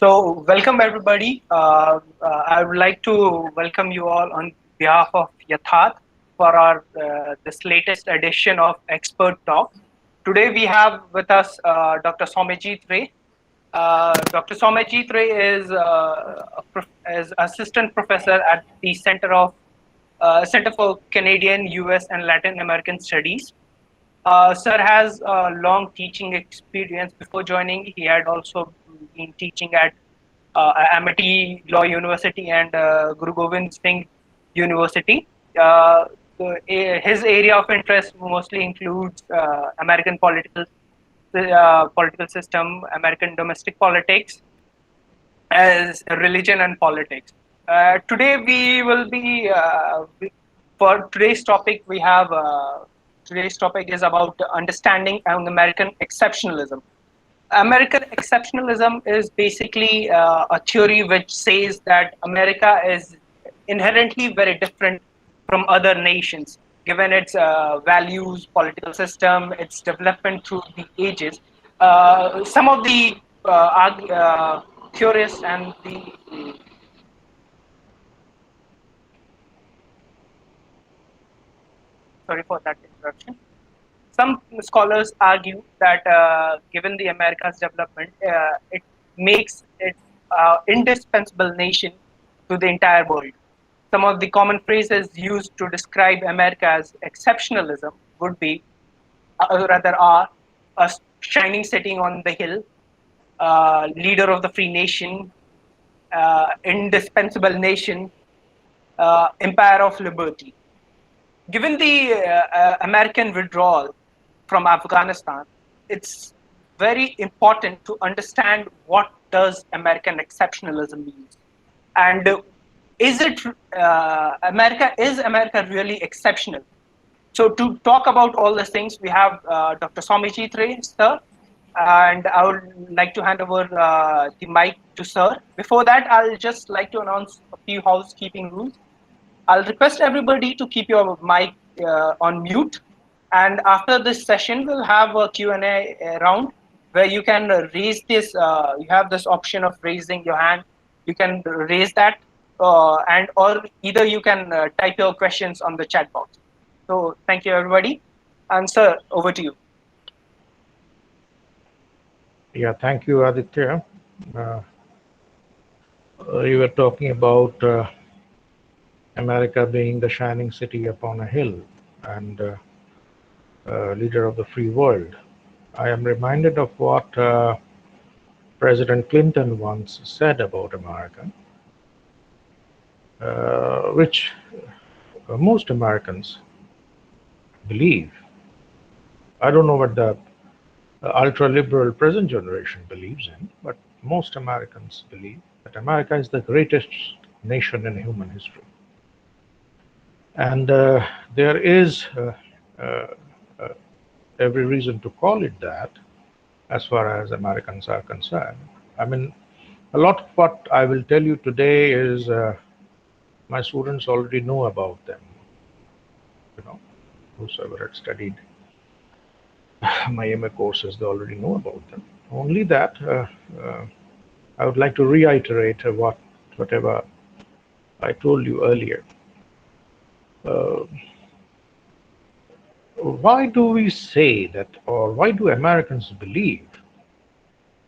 So, welcome everybody. I would like to welcome you all on behalf of Yatharth for our this latest edition of Expert Talk. Today we have with us Dr. Saumyajit Ray. Dr. Saumyajit Ray is assistant professor at the Center for Canadian, U.S. and Latin American Studies. Sir has a long teaching experience. Before joining, he had also been teaching at Amity Law University and Guru Gobind Singh University. His area of interest mostly includes American political system, American domestic politics, as religion and politics. Today we will be for today's topic. We have today's topic is about understanding American exceptionalism. American exceptionalism is basically a theory which says that America is inherently very different from other nations, given its values, political system, its development through the ages. Some of the theorists and the sorry for that interruption. Some scholars argue that given the America's development, it makes it indispensable nation to the entire world. Some of the common phrases used to describe America as exceptionalism would be, rather, are a shining city on the hill, leader of the free nation, indispensable nation, empire of liberty. Given the American withdrawal from Afghanistan, it's very important to understand what does American exceptionalism mean, and is America really exceptional? So to talk about all these things, we have Dr. Saumyajit Ray, sir, and I would like to hand over the mic to sir. Before that, I'll just like to announce a few housekeeping rules. I'll request everybody to keep your mic on mute. And after this session, we'll have a Q&A round where you can raise this. You have this option of raising your hand. You can raise that, or either you can type your questions on the chat box. So thank you, everybody. And sir, over to you. Yeah, thank you, Aditya. You were talking about America being the shining city upon a hill and leader of the free world. I am reminded of what President Clinton once said about America, which most Americans believe. I don't know what the ultra-liberal present generation believes in, but most Americans believe that America is the greatest nation in human history. And there is every reason to call it that as far as Americans are concerned. I mean, a lot of what I will tell you today is my students already know about them. You know, whosoever had studied my MA courses, they already know about them. Only that I would like to reiterate whatever I told you earlier. Why do we say that, or why do Americans believe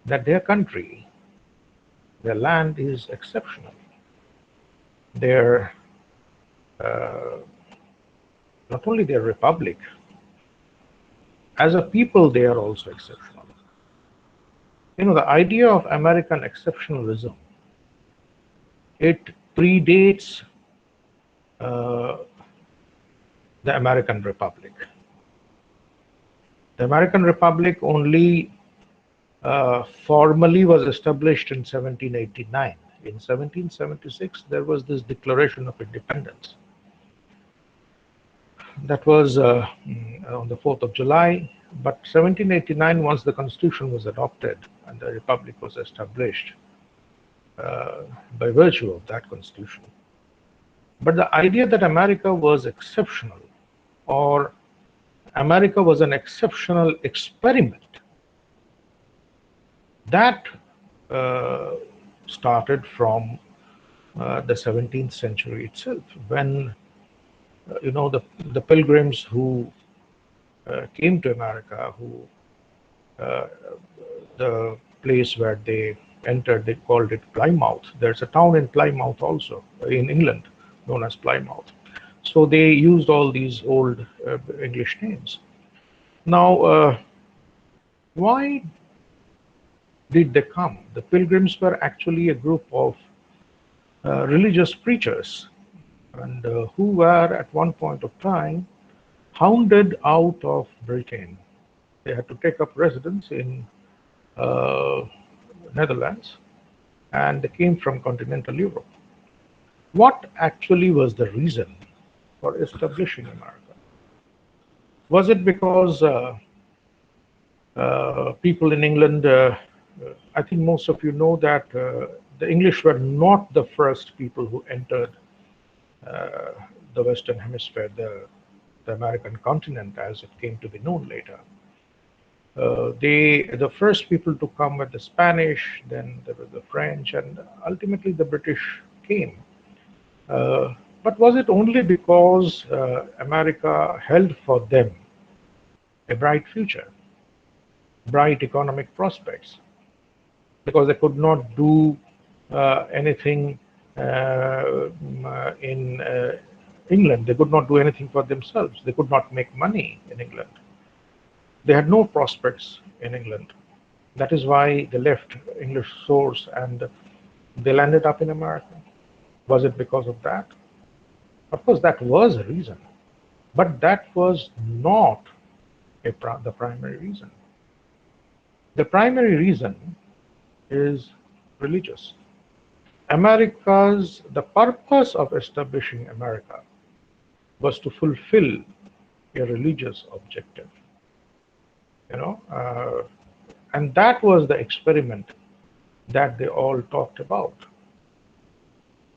that their country, their land is exceptional? Their not only their republic, as a people, they are also exceptional. You know, the idea of American exceptionalism, it predates the American Republic. The American Republic only formally was established in 1789. In 1776, there was this Declaration of Independence. That was on the 4th of July, but 1789, once the Constitution was adopted and the Republic was established by virtue of that Constitution. But the idea that America was exceptional, or America was an exceptional experiment, that started from the 17th century itself, when the pilgrims who came to America, who uh, the place where they entered, they called it Plymouth. There's a town in Plymouth also in England known as Plymouth. So they used all these old English names. Now, why did they come? The pilgrims were actually a group of religious preachers, and who were at one point of time hounded out of Britain. They had to take up residence in uh, Netherlands, and they came from continental Europe. What actually was the reason for establishing America? Was it because people in England, I think most of you know that the English were not the first people who entered uh, the Western Hemisphere, the American continent as it came to be known later. The first people to come were the Spanish, then there were the French, and ultimately the British came. Uh, but was it only because America held for them a bright future, bright economic prospects, because they could not do anything in England? They could not do anything for themselves. They could not make money in England. They had no prospects in England. That is why they left English shores and they landed up in America. Was it because of that? Of course, that was a reason, but that was not the primary reason. The primary reason is religious. The purpose of establishing America was to fulfill a religious objective, you know, and that was the experiment that they all talked about.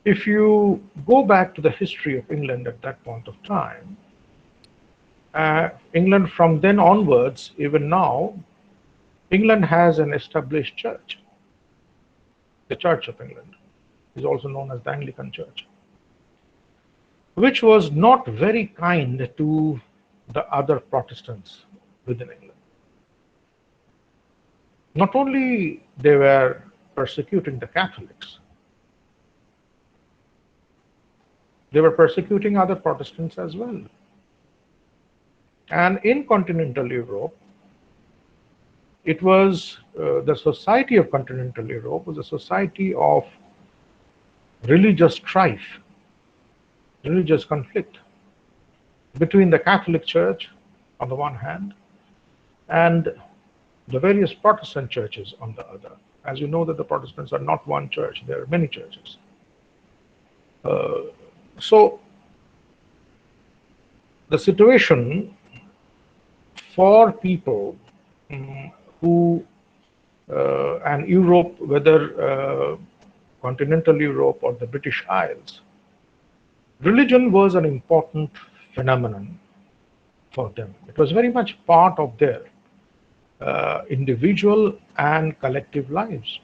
If you go back to the history of England at that point of time, England from then onwards, even now, England has an established church. The Church of England is also known as the Anglican Church, which was not very kind to the other Protestants within England. Not only they were persecuting the Catholics, they were persecuting other Protestants as well. And in continental Europe, it was the society of continental Europe was a society of religious strife, religious conflict between the Catholic Church on the one hand and the various Protestant churches on the other. As you know that the Protestants are not one church, there are many churches. So the situation for people who and Europe, whether continental Europe or the British Isles, religion was an important phenomenon for them. It was very much part of their individual and collective lives.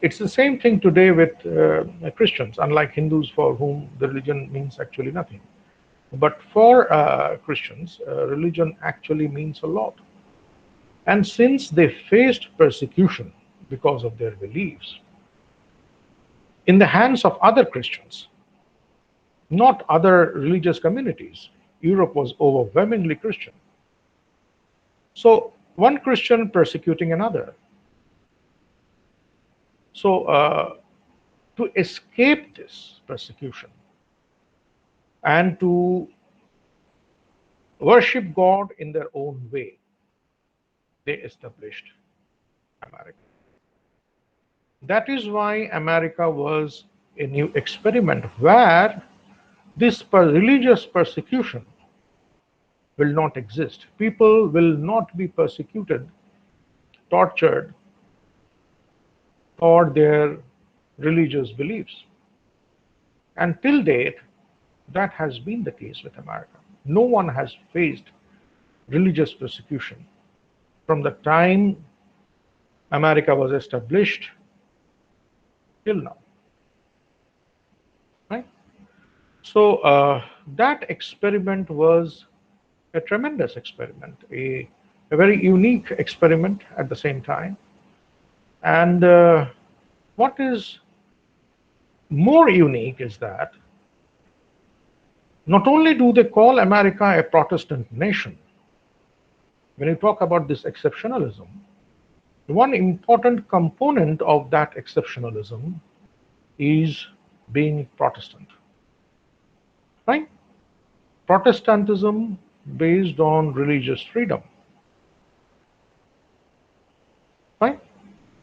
It's the same thing today with Christians, unlike Hindus for whom the religion means actually nothing. But for Christians, religion actually means a lot. And since they faced persecution because of their beliefs, in the hands of other Christians, not other religious communities, Europe was overwhelmingly Christian. So one Christian persecuting another. So to escape this persecution and to worship God in their own way, they established America. That is why America was a new experiment where this religious persecution will not exist. People will not be persecuted, tortured for their religious beliefs. And till date, that has been the case with America. No one has faced religious persecution from the time America was established till now, right? So that experiment was a tremendous experiment, a very unique experiment at the same time. And what is more unique is that not only do they call America a Protestant nation, when you talk about this exceptionalism, one important component of that exceptionalism is being Protestant, right? Protestantism based on religious freedom, right?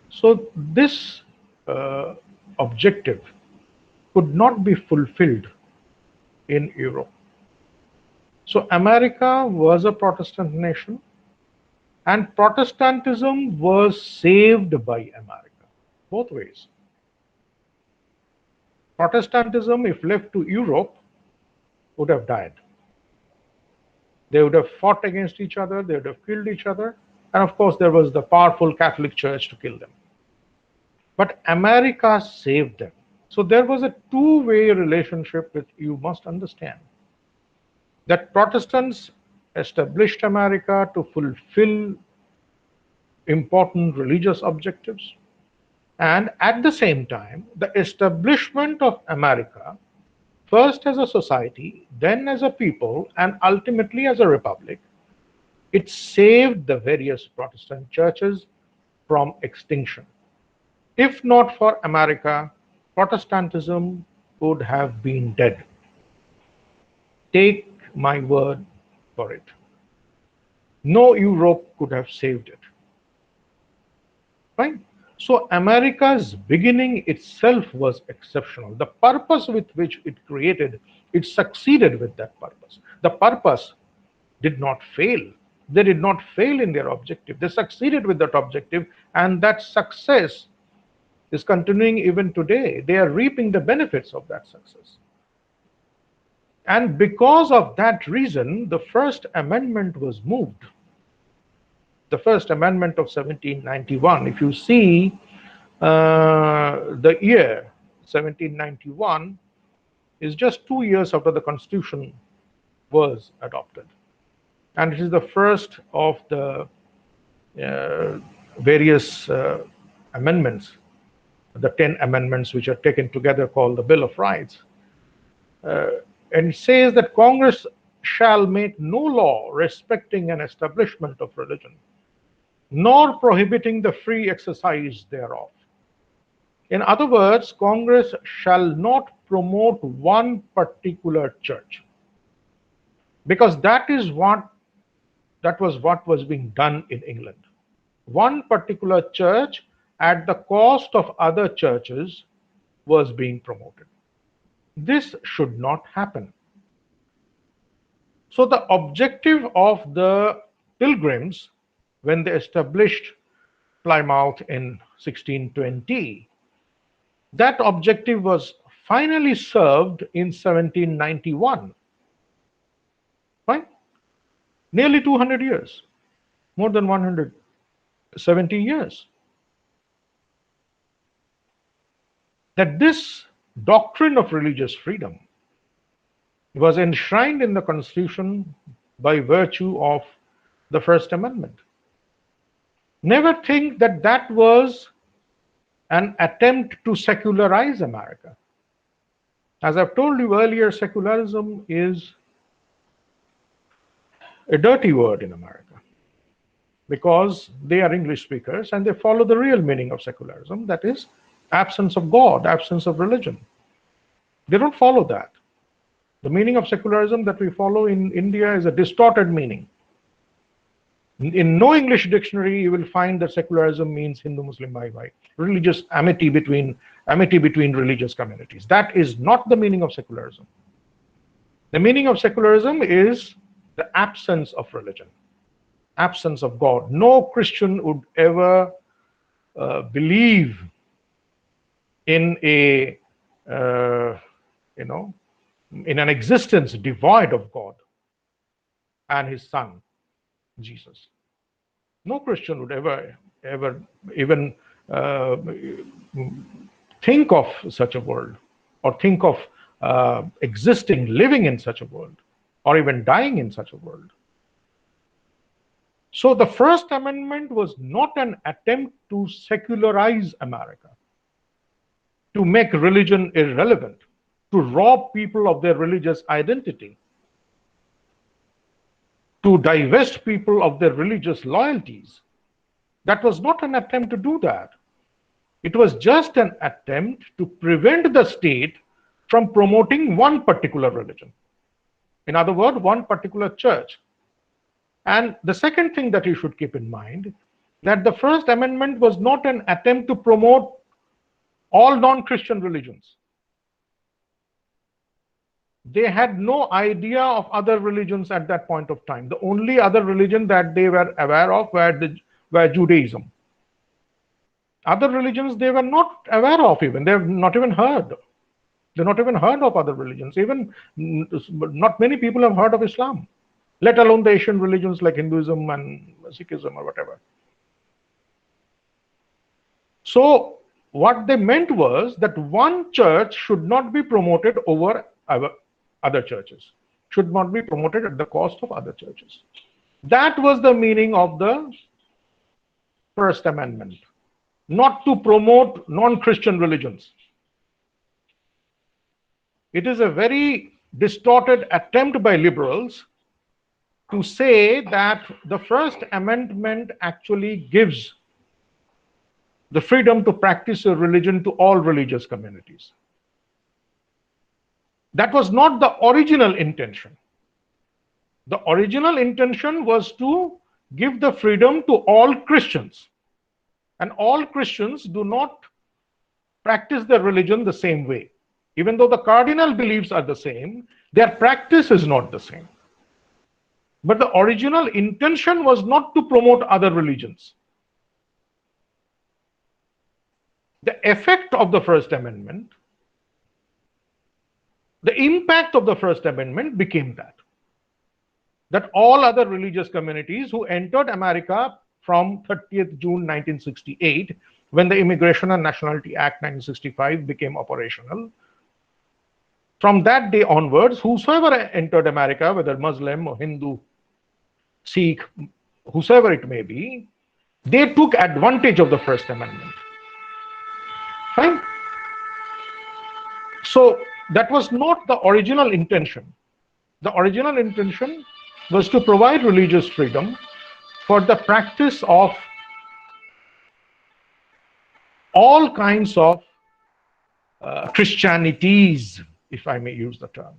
So this uh, objective could not be fulfilled in Europe. So America was a Protestant nation, and Protestantism was saved by America, both ways. Protestantism, if left to Europe, would have died. They would have fought against each other, they would have killed each other, and of course, there was the powerful Catholic Church to kill them. But America saved them. So there was a two-way relationship which you must understand. That Protestants established America to fulfill important religious objectives, and at the same time, the establishment of America, first as a society, then as a people, and ultimately as a republic, it saved the various Protestant churches from extinction. If not for America, Protestantism would have been dead. Take my word for it. No Europe could have saved it. Right? So America's beginning itself was exceptional. The purpose with which it created, it succeeded with that purpose. The purpose did not fail. They did not fail in their objective. They succeeded with that objective, and that success is continuing even today. They are reaping the benefits of that success. And because of that reason, the First Amendment was moved. The First Amendment of 1791, if you see the year 1791 is just 2 years after the Constitution was adopted. And it is the first of the various amendments, the 10 amendments which are taken together called the Bill of Rights. And it says that Congress shall make no law respecting an establishment of religion, nor prohibiting the free exercise thereof. In other words, Congress shall not promote one particular church, because that was what was being done in England. One particular church at the cost of other churches was being promoted. This should not happen. So the objective of the Pilgrims, when they established Plymouth in 1620, that objective was finally served in 1791. Right? Nearly 200 years, more than 170 years. That this doctrine of religious freedom was enshrined in the Constitution by virtue of the First Amendment. Never think that that was an attempt to secularize America. As I've told you earlier, secularism is a dirty word in America because they are English speakers and they follow the real meaning of secularism, that is, absence of God, absence of religion. They don't follow that. The meaning of secularism that we follow in India is a distorted meaning. In no English dictionary you will find that secularism means Hindu-Muslim bhai, religious amity between religious communities. That is not the meaning of secularism. The meaning of secularism is the absence of religion, absence of God. No Christian would ever believe in in an existence devoid of God and His Son, Jesus. No Christian would ever even uh, think of such a world, or think of existing, living in such a world, or even dying in such a world. So the First Amendment was not an attempt to secularize America, to make religion irrelevant, to rob people of their religious identity, to divest people of their religious loyalties. That was not an attempt to do that. It was just an attempt to prevent the state from promoting one particular religion. In other words, one particular church. And the second thing that you should keep in mind, that the First Amendment was not an attempt to promote all non-Christian religions. They had no idea of other religions at that point of time. The only other religion that they were aware of were Judaism. Other religions they were not aware of even. They have not even heard. They're not even heard of other religions. Even not many people have heard of Islam, let alone the Asian religions like Hinduism and Sikhism or whatever. So what they meant was that one church should not be promoted over other churches, should not be promoted at the cost of other churches. That was the meaning of the First Amendment, not to promote non-Christian religions. It is a very distorted attempt by liberals to say that the First Amendment actually gives the freedom to practice a religion to all religious communities. That was not the original intention. The original intention was to give the freedom to all Christians. And all Christians do not practice their religion the same way. Even though the cardinal beliefs are the same, their practice is not the same. But the original intention was not to promote other religions. The effect of the First Amendment, the impact of the First Amendment became that all other religious communities who entered America from 30th June 1968, when the Immigration and Nationality Act 1965 became operational, from that day onwards, whosoever entered America, whether Muslim or Hindu, Sikh, whosoever it may be, they took advantage of the First Amendment. Fine? So that was not the original intention. The original intention was to provide religious freedom for the practice of all kinds of Christianities, if I may use the term.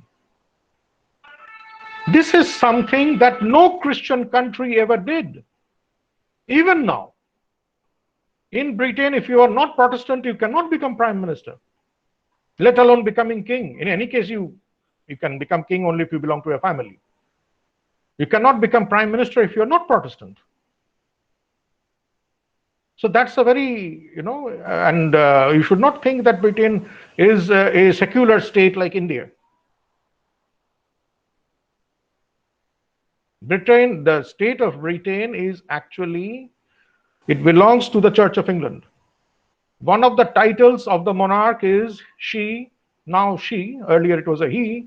This is something that no Christian country ever did. Even now, in Britain, if you are not Protestant, you cannot become prime minister, let alone becoming king. In any case, you can become king only if you belong to a family. You cannot become prime minister if you're not Protestant. So that's a very, and you should not think that Britain is a secular state like India. Britain, the state of Britain is actually, it belongs to the Church of England. One of the titles of the monarch is she, now she, earlier it was a he,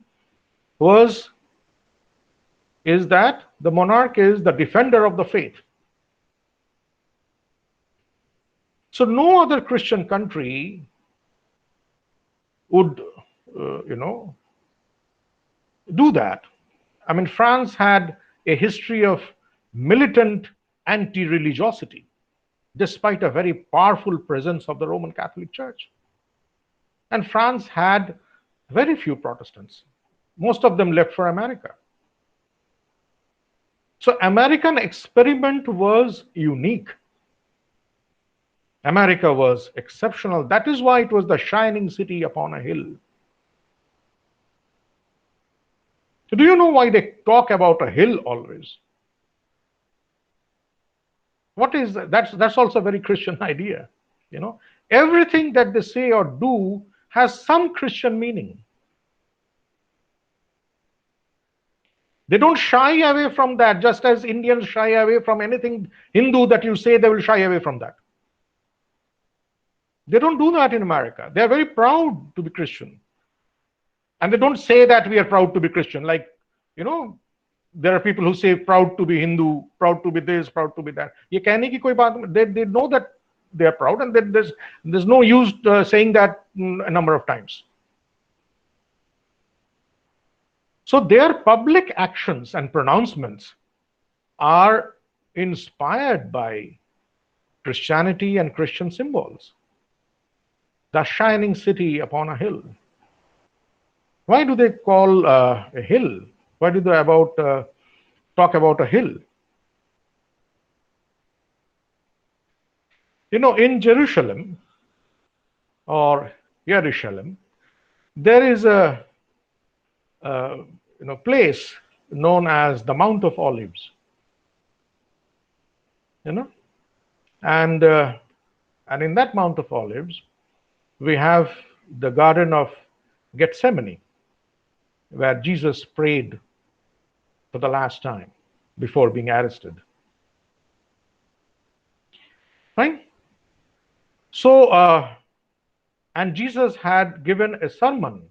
is that the monarch is the defender of the faith. So no other Christian country would, do that. I mean, France had a history of militant anti-religiosity, despite a very powerful presence of the Roman Catholic Church. And France had very few Protestants. Most of them left for America. So American experiment was unique. America was exceptional. That is why it was the shining city upon a hill. So do you know why they talk about a hill always? What is that? That's also a very Christian idea. Everything that they say or do has some Christian meaning. They don't shy away from that, just as Indians shy away from anything Hindu that you say, they will shy away from that. They don't do that in America. They are very proud to be Christian. And they don't say that we are proud to be Christian. Like, there are people who say proud to be Hindu, proud to be this, proud to be that. Ye kehne ki koi baat, they know that they are proud, and there's no use saying that a number of times. So their public actions and pronouncements are inspired by Christianity and Christian symbols. The shining city upon a hill. Why do they call a hill? Why do they talk about a hill? In Jerusalem or Jerusalem, there is a place known as the Mount of Olives. And in that Mount of Olives, we have the Garden of Gethsemane, where Jesus prayed for the last time before being arrested. Fine? So, and Jesus had given a sermon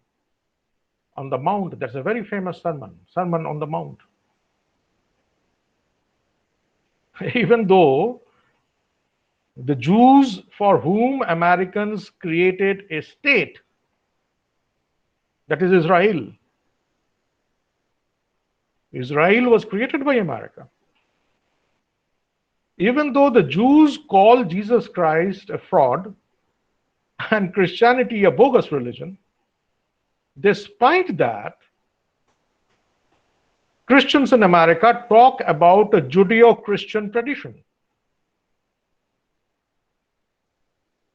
on the Mount. That's a very famous Sermon on the Mount. Even though the Jews for whom Americans created a state, that is Israel. Israel was created by America. Even though the Jews call Jesus Christ a fraud and Christianity a bogus religion, despite that, Christians in America talk about a Judeo-Christian tradition.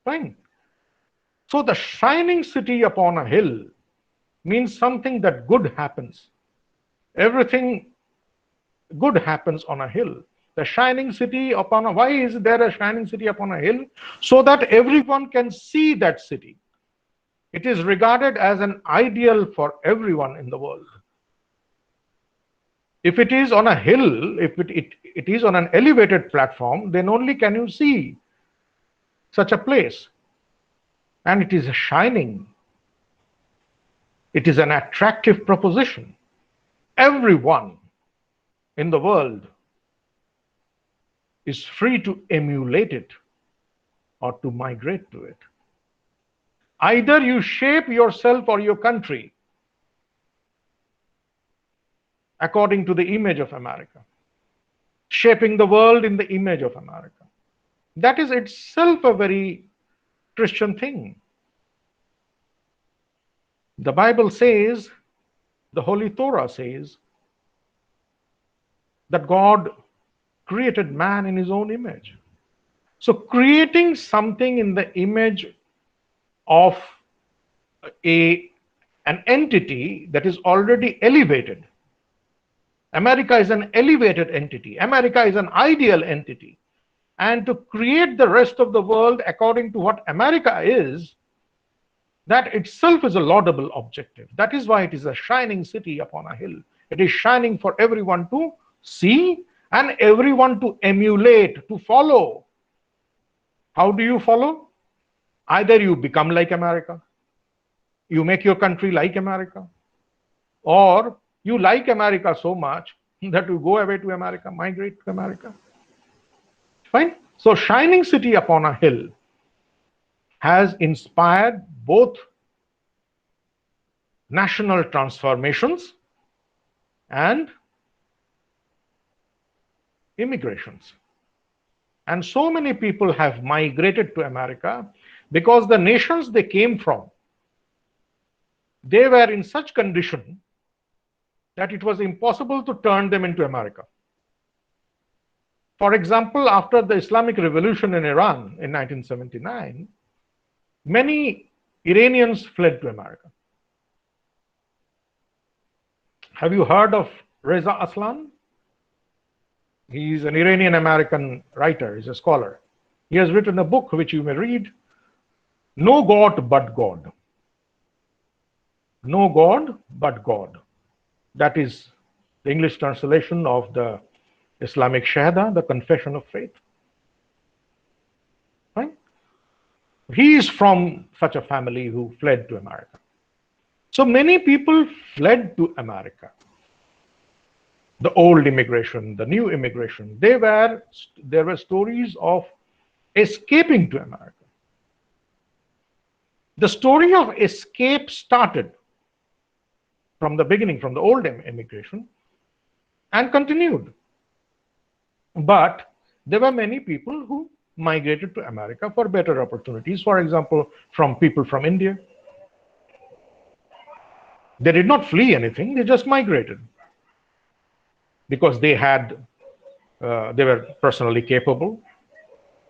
Fine. So the shining city upon a hill means something that good happens. Everything good happens on a hill. The shining city upon a... Why is there a shining city upon a hill? So that everyone can see that city. It is regarded as an ideal for everyone in the world. If it is on a hill, if it is on an elevated platform, then only can you see such a place. And it is shining. It is an attractive proposition. Everyone in the world is free to emulate it or to migrate to it. Either you shape yourself or your country according to the image of America, shaping the world in the image of America. That is itself a very Christian thing. The Bible says, the Holy Torah says, that God created man in his own image. So creating something in the image of an entity that is already elevated. America is an elevated entity. America is an ideal entity. And to create the rest of the world according to what America is, that itself is a laudable objective. That is why it is a shining city upon a hill. It is shining for everyone to see and everyone to emulate, to follow. How do you follow? Either you become like America, you make your country like America, or you like America so much that you go away to America, migrate to America. Fine? So shining city upon a hill has inspired both national transformations and immigrations. And so many people have migrated to America because the nations they came from, they were in such condition that it was impossible to turn them into America. For example, after the Islamic Revolution in Iran in 1979, many Iranians fled to America. Have you heard of Reza Aslan? He's an Iranian-American writer, he's a scholar. He has written a book which you may read, No God But God. No God But God. That is The English translation of the Islamic Shahada, the Confession of Faith. Right? He is from such a family who fled to America. So many people fled to America. The old immigration, the new immigration, there were stories of escaping to America. The story of escape started from the beginning, from the old immigration, and continued. But there were many people who migrated to America for better opportunities. For example, from people from India. They did not flee anything, they just migrated. Because they were personally capable,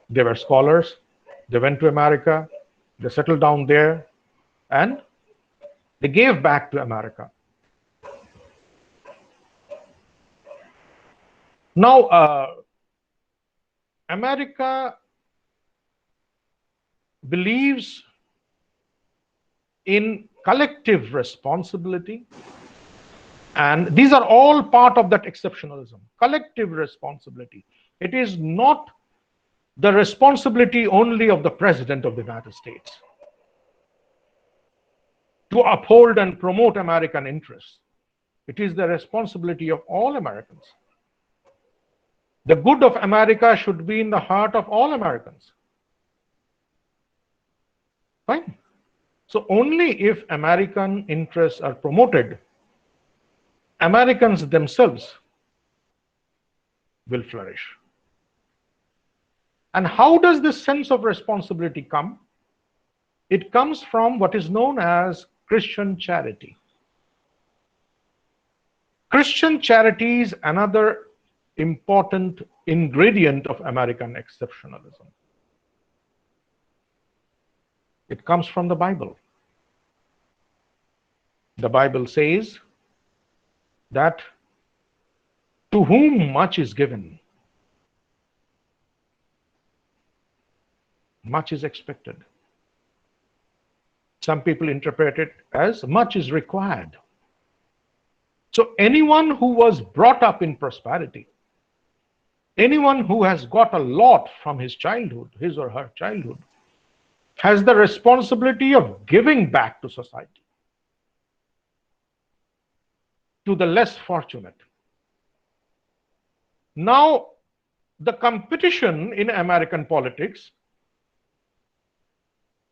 they were scholars, they went to America, they settled down there, and they gave back to America. Now, America believes in collective responsibility, and these are all part of that exceptionalism. Collective responsibility. It is not the responsibility only of the President of the United States to uphold and promote American interests. It is the responsibility of all Americans. The good of America should be in the heart of all Americans. Fine. So only if American interests are promoted, Americans themselves will flourish. And how does this sense of responsibility come? It comes from what is known as Christian charity. Christian charity is another important ingredient of American exceptionalism. It comes from the Bible. The Bible says that to whom much is given, much is expected. Some people interpret it as much is required. So anyone who was brought up in prosperity, anyone who has got a lot from his childhood, his or her childhood, has the responsibility of giving back to society, to the less fortunate. Now, the competition in American politics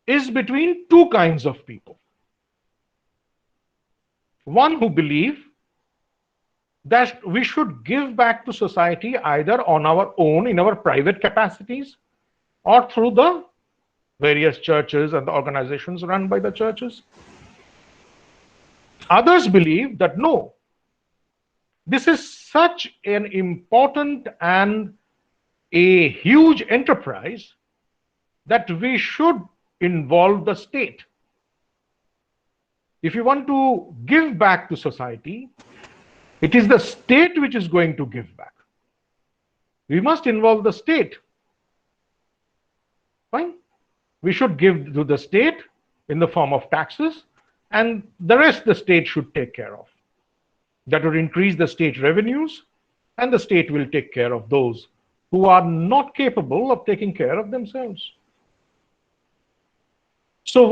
is between two kinds of people. One who believe that we should give back to society either on our own, in our private capacities, or through the various churches and the organizations run by the churches. Others believe that no, this is such an important and a huge enterprise that we should involve the state. If you want to give back to society, it is the state which is going to give back. We must involve the state. Fine. We should give to the state in the form of taxes, and the rest the state should take care of. That would increase the state revenues, and the state will take care of those who are not capable of taking care of themselves. So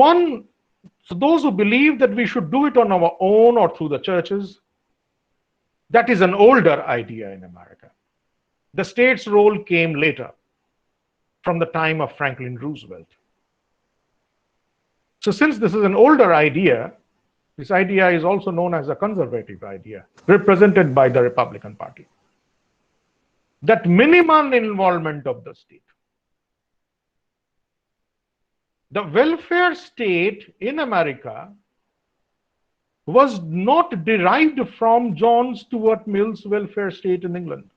those who believe that we should do it on our own or through the churches, that is an older idea in America. The state's role came later, from the time of Franklin Roosevelt. So since this is an older idea, this idea is also known as a conservative idea, represented by the Republican Party. That minimal involvement of the state. The welfare state in America was not derived from John Stuart Mill's welfare state in England.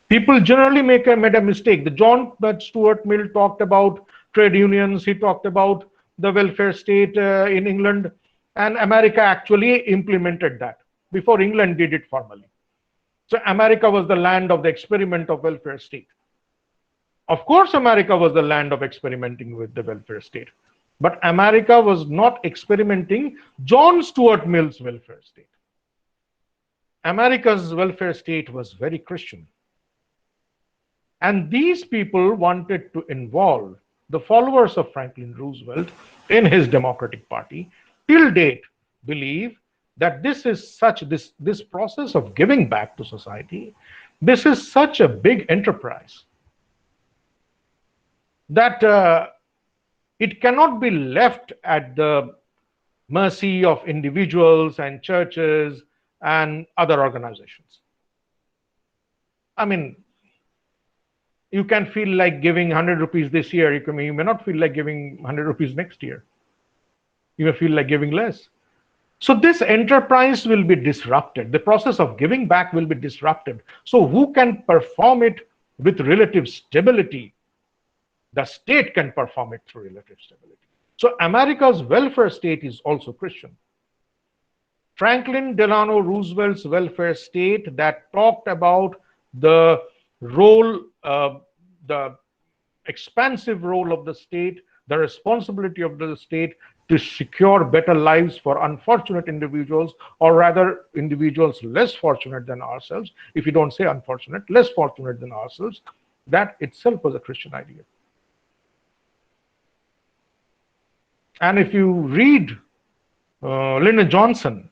People generally made a mistake. The John Stuart Mill talked about trade unions, he talked about the welfare state in England, and America actually implemented that before England did it formally. So America was the land of the experiment of welfare state. Of course, America was the land of experimenting with the welfare state, but America was not experimenting John Stuart Mill's welfare state. America's welfare state was very Christian. And these people wanted to involve the followers of Franklin Roosevelt in his Democratic Party, till date believe that this process of giving back to society, this is such a big enterprise that it cannot be left at the mercy of individuals and churches and other organizations. I mean, you can feel like giving 100 rupees this year. You may not feel like giving 100 rupees next year. You may feel like giving less. So this enterprise will be disrupted. The process of giving back will be disrupted. So who can perform it with relative stability? The state can perform it through relative stability. So America's welfare state is also Christian. Franklin Delano Roosevelt's welfare state that talked about the role, the expansive role of the state, the responsibility of the state to secure better lives for unfortunate individuals, or rather individuals less fortunate than ourselves. If you don't say unfortunate, less fortunate than ourselves, that itself was a Christian idea. And if you read Lyndon Johnson,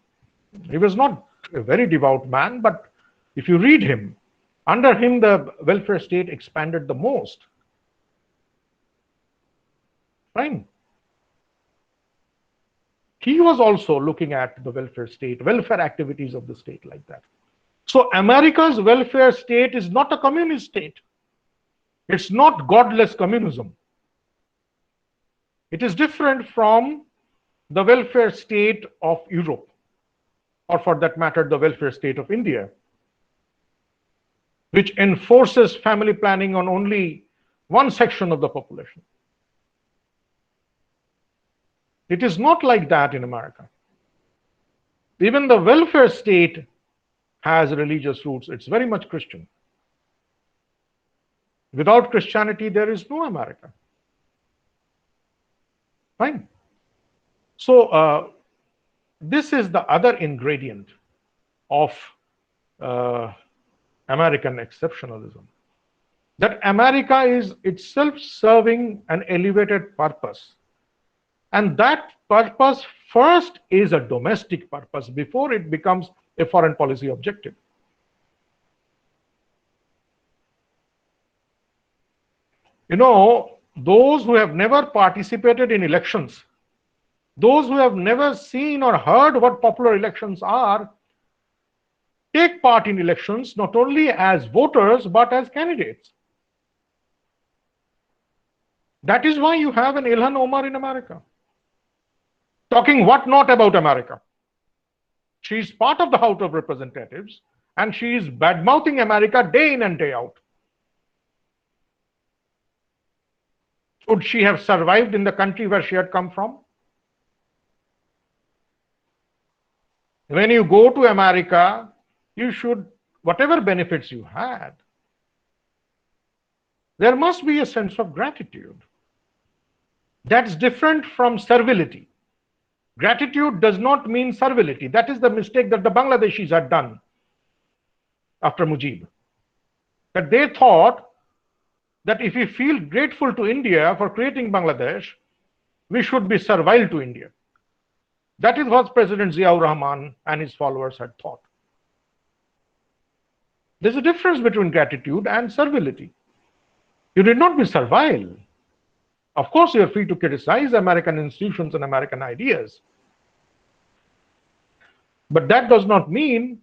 he was not a very devout man, but if you read him, under him the welfare state expanded the most. Fine. He was also looking at the welfare state, welfare activities of the state like that. So America's welfare state is not a communist state. It's not godless communism. It is different from the welfare state of Europe, or for that matter, the welfare state of India, which enforces family planning on only one section of the population. It is not like that in America. Even the welfare state has religious roots. It's very much Christian. Without Christianity, there is no America. Fine. So this is the other ingredient of American exceptionalism. That America is itself serving an elevated purpose. And that purpose first is a domestic purpose before it becomes a foreign policy objective. You know, those who have never participated in elections, those who have never seen or heard what popular elections are, take part in elections not only as voters but as candidates. That is why you have an Ilhan Omar in America, talking what not about America. She is part of the House of Representatives and she is bad-mouthing America day in and day out. Would she have survived in the country where she had come from? When you go to America, you should, whatever benefits you had, there must be a sense of gratitude. That's different from servility. Gratitude does not mean servility. That is the mistake that the Bangladeshis had done after Mujib. That they thought that if we feel grateful to India for creating Bangladesh, we should be servile to India. That is what President Ziaur Rahman and his followers had thought. There's a difference between gratitude and servility. You did not be servile. Of course, you are free to criticize American institutions and American ideas. But that does not mean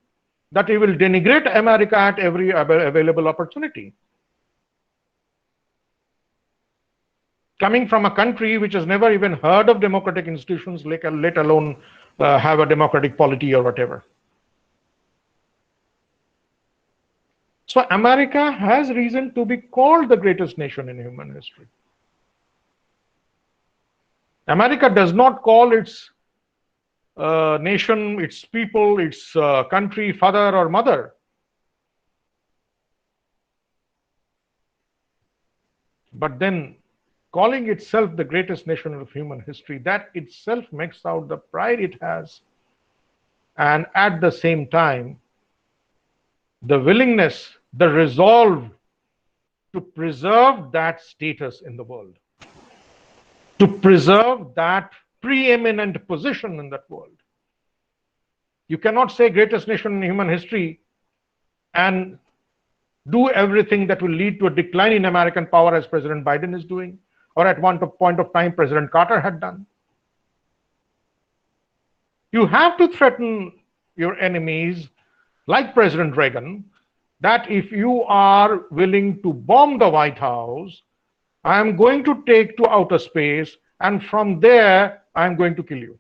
that you will denigrate America at every available opportunity. Coming from a country which has never even heard of democratic institutions, let alone have a democratic polity or whatever. So America has reason to be called the greatest nation in human history. America does not call its nation, its people, its country, father or mother. But then calling itself the greatest nation of human history, that itself makes out the pride it has, and at the same time, the willingness, the resolve to preserve that status in the world, to preserve that preeminent position in that world. You cannot say greatest nation in human history and do everything that will lead to a decline in American power as President Biden is doing, or at one point of time President Carter had done. You have to threaten your enemies like President Reagan, that if you are willing to bomb the White House, I am going to take to outer space, and from there I am going to kill you.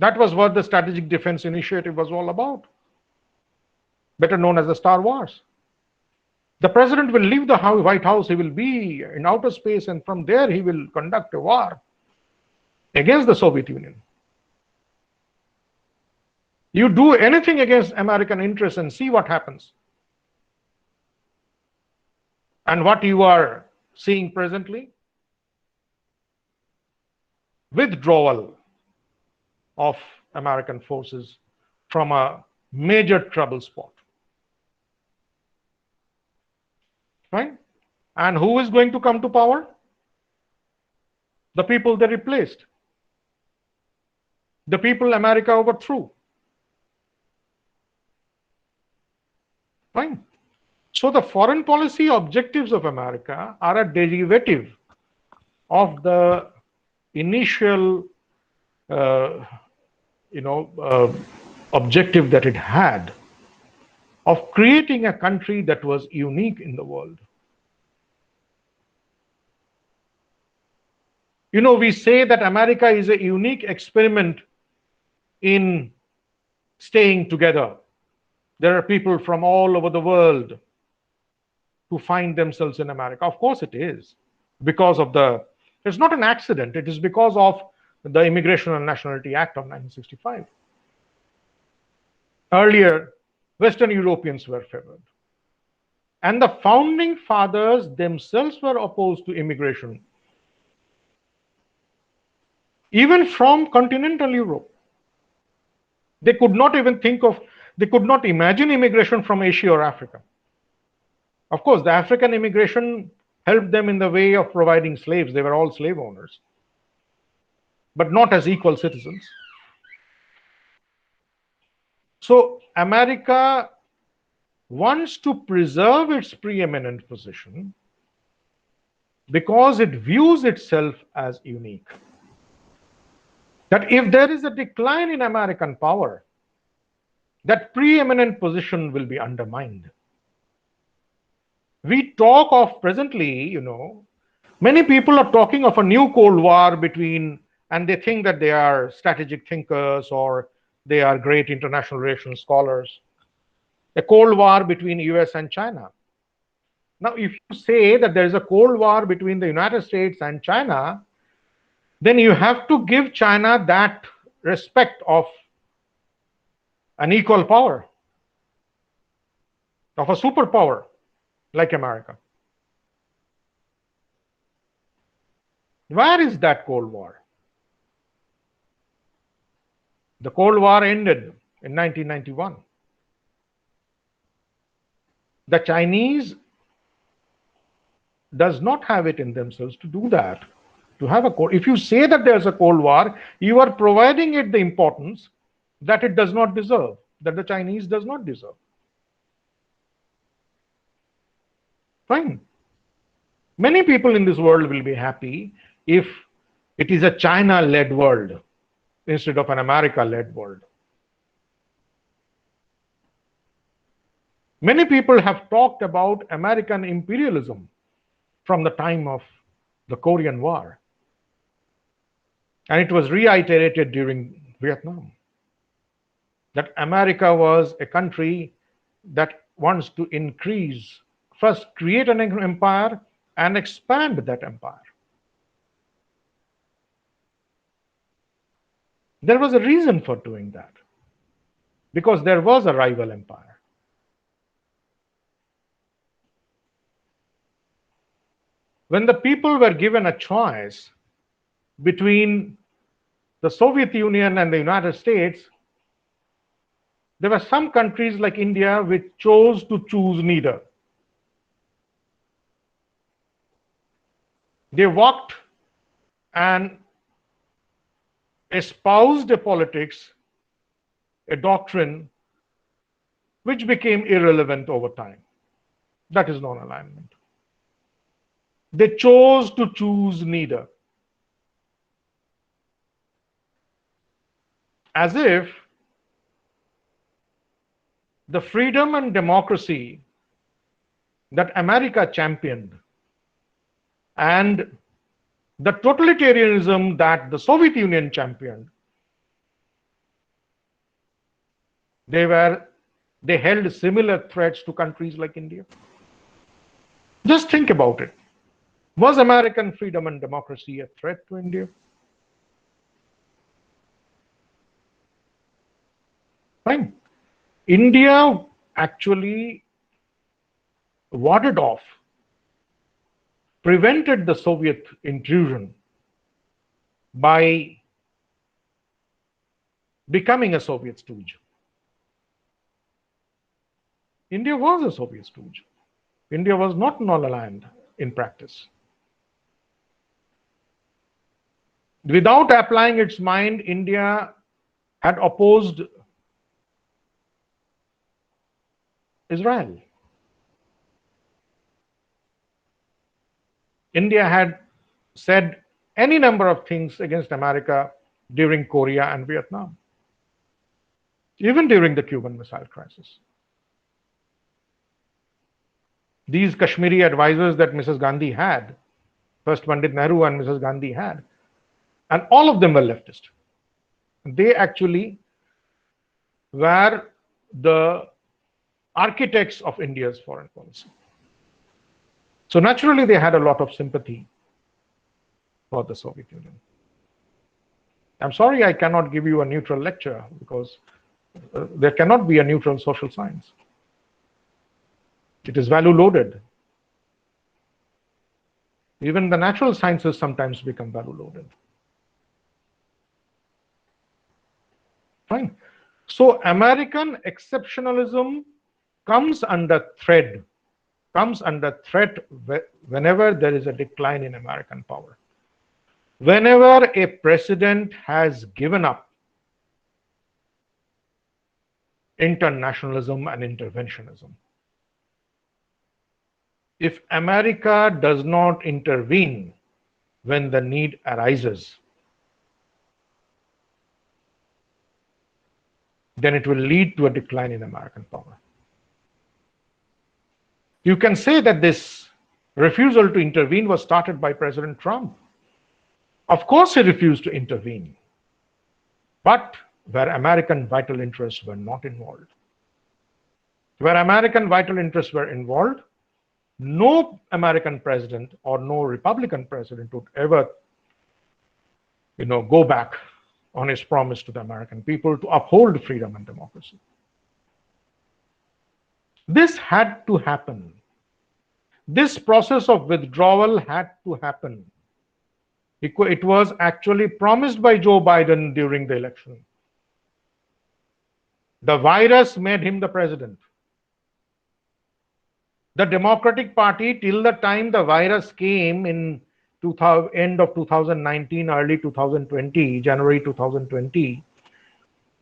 That was what the Strategic Defense Initiative was all about, better known as the Star Wars. The president will leave the White House, he will be in outer space, and from there he will conduct a war against the Soviet Union. You do anything against American interests and see what happens. And what you are seeing presently? Withdrawal of American forces from a major trouble spot. Right? And who is going to come to power? The people they replaced. The people America overthrew. Fine. So the foreign policy objectives of America are a derivative of the initial objective that it had of creating a country that was unique in the world. We say that America is a unique experiment in staying together. There are people from all over the world who find themselves in America. Of course it is, because of it's not an accident, it is because of the Immigration and Nationality Act of 1965. Earlier, Western Europeans were favored. And the founding fathers themselves were opposed to immigration, even from continental Europe. They could not imagine immigration from Asia or Africa. Of course, the African immigration helped them in the way of providing slaves. They were all slave owners, but not as equal citizens. So America wants to preserve its preeminent position because it views itself as unique. That if there is a decline in American power, that preeminent position will be undermined. We talk of presently, many people are talking of a new Cold War and they think that they are strategic thinkers or they are great international relations scholars. A Cold War between US and China. Now, if you say that there is a Cold War between the United States and China, then you have to give China that respect of an equal power, of a superpower like America. Where is that Cold War? The Cold War ended in 1991. The Chinese does not have it in themselves to do that. If you say that there's a Cold War, you are providing it the importance that it does not deserve, that the Chinese does not deserve. Fine. Many people in this world will be happy if it is a China-led world instead of an America-led world. Many people have talked about American imperialism from the time of the Korean War. And it was reiterated during Vietnam, that America was a country that wants to first create an empire and expand that empire. There was a reason for doing that, because there was a rival empire. When the people were given a choice between the Soviet Union and the United States, There were some countries like India which chose to choose neither. They walked and espoused a politics, a doctrine, which became irrelevant over time. That is non-alignment. They chose to choose neither. As if the freedom and democracy that America championed and the totalitarianism that the Soviet Union championed, they held similar threats to countries like India. Just think about it. Was American freedom and democracy a threat to India? Fine. India actually warded off, prevented the Soviet intrusion by becoming a Soviet stooge. India was a Soviet stooge. India was not non-aligned in practice. Without applying its mind, India had opposed Israel. India had said any number of things against America during Korea and Vietnam, even during the Cuban Missile Crisis. These Kashmiri advisors that Mrs. Gandhi had, first Pandit Nehru and Mrs. Gandhi had, and all of them were leftist. They actually were the architects of India's foreign policy. So naturally, they had a lot of sympathy for the Soviet Union. I'm sorry I cannot give you a neutral lecture because there cannot be a neutral social science. It is value loaded. Even the natural sciences sometimes become value loaded. Fine. So American exceptionalism comes under threat whenever there is a decline in American power. Whenever a president has given up internationalism and interventionism. If America does not intervene when the need arises, then it will lead to a decline in American power. You can say that this refusal to intervene was started by President Trump. Of course, he refused to intervene, but where American vital interests were not involved. Where American vital interests were involved, no American president or no Republican president would ever, go back on his promise to the American people to uphold freedom and democracy. This had to happen. This process of withdrawal had to happen. It was actually promised by Joe Biden during the election. The virus made him the president. The Democratic Party, till the time the virus came in end of 2019, early 2020, January 2020,